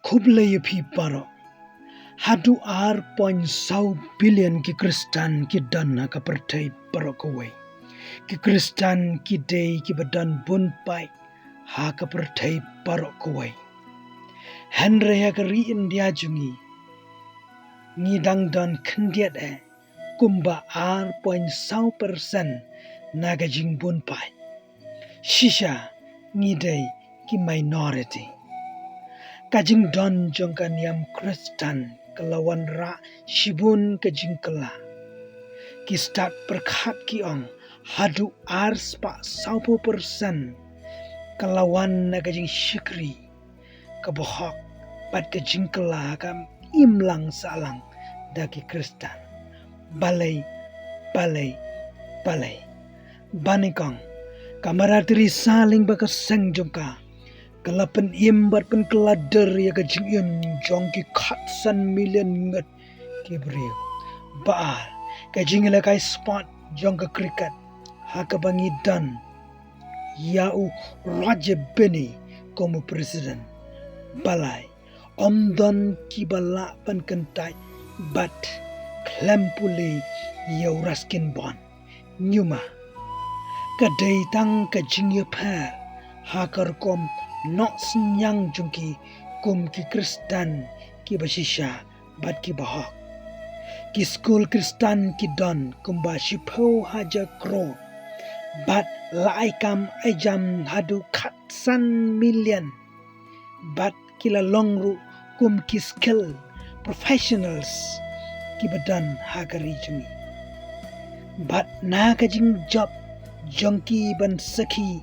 Kublai phi paro hadu R.1 billion ki Khristan ki dan ka pertai paro kawai ki Khristan ki day ki badan bun pai ha ka pertai paro kawai Henry ya ka ri India jungi ni dang dan khendiat kumba R.1% naga jing bun pai shisha ni day ki minority kajing don jongkan yam Khristan kelawan ra shibun kajing kela ki start perkhat ki ong hadu R.1% kelawan na kajing shikri kabohok pat kajing kela kam imlang salang daki Khristan balei banikong kamaratri saling bakaseng jongka kalapan imbat pen kelader ya kajing yun jong ki khatsan million ngat kibriu baal kajing lakai spot jong ka cricket hakabangi dan yau raja beni como presiden Balei omdan kibala pan kentai bat klempuli yau raskin bon nyuma kadai tang kajing ya par hakar kom nok senyang jungki kum ki Khristan ki basisha bat ki bahok ki school Khristan ki don kumba shipho haja kro bat lai kam ajam hadu khatsan million bat kila longru kum ki skill professionals ki badan hagari jungi bat na kajing job jongki ban sakhi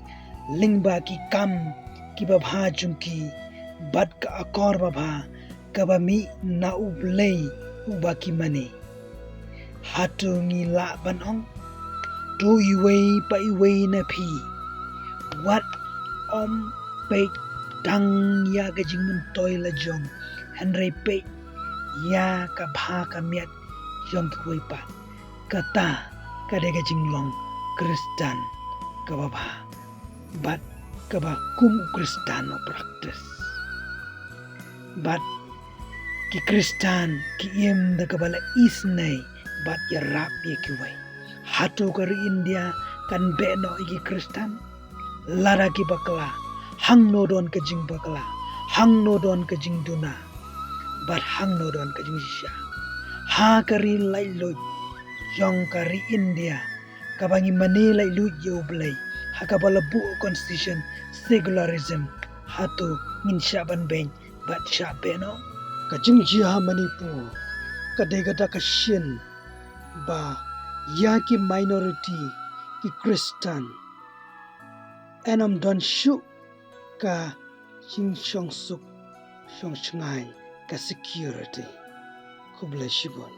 lingba ki kam ki babha jungki bat ka akor babha kabami na ublei ubaki mani hatu ngi la ban ong tu iwei pa iwei na phi wat om pe tang ya gajing mun toy la jong henry pe ya ka bha ka miat jong ki wei pa kata ka de gajing long Khristan ka babha bat kaba kum Khristan o practice bat ki Khristan ki im da kabala isnai bat ya rap ye kiwai hatu kari India kan be no ki Khristan lara ki bakla hang no don ka jing bakla hang no don ka jing duna bat hang no don ka jing sha ha kari lai lo jong kari India kabangi mani lai lu yo blai hakabala bu constitution secularism hatu ngin shaban ben bat shabeno kajing jiha Manipur kadegada kashin ba yaki minority ki Khristan enam don shu ka jing shong suk shong chngai ka security kublai shibon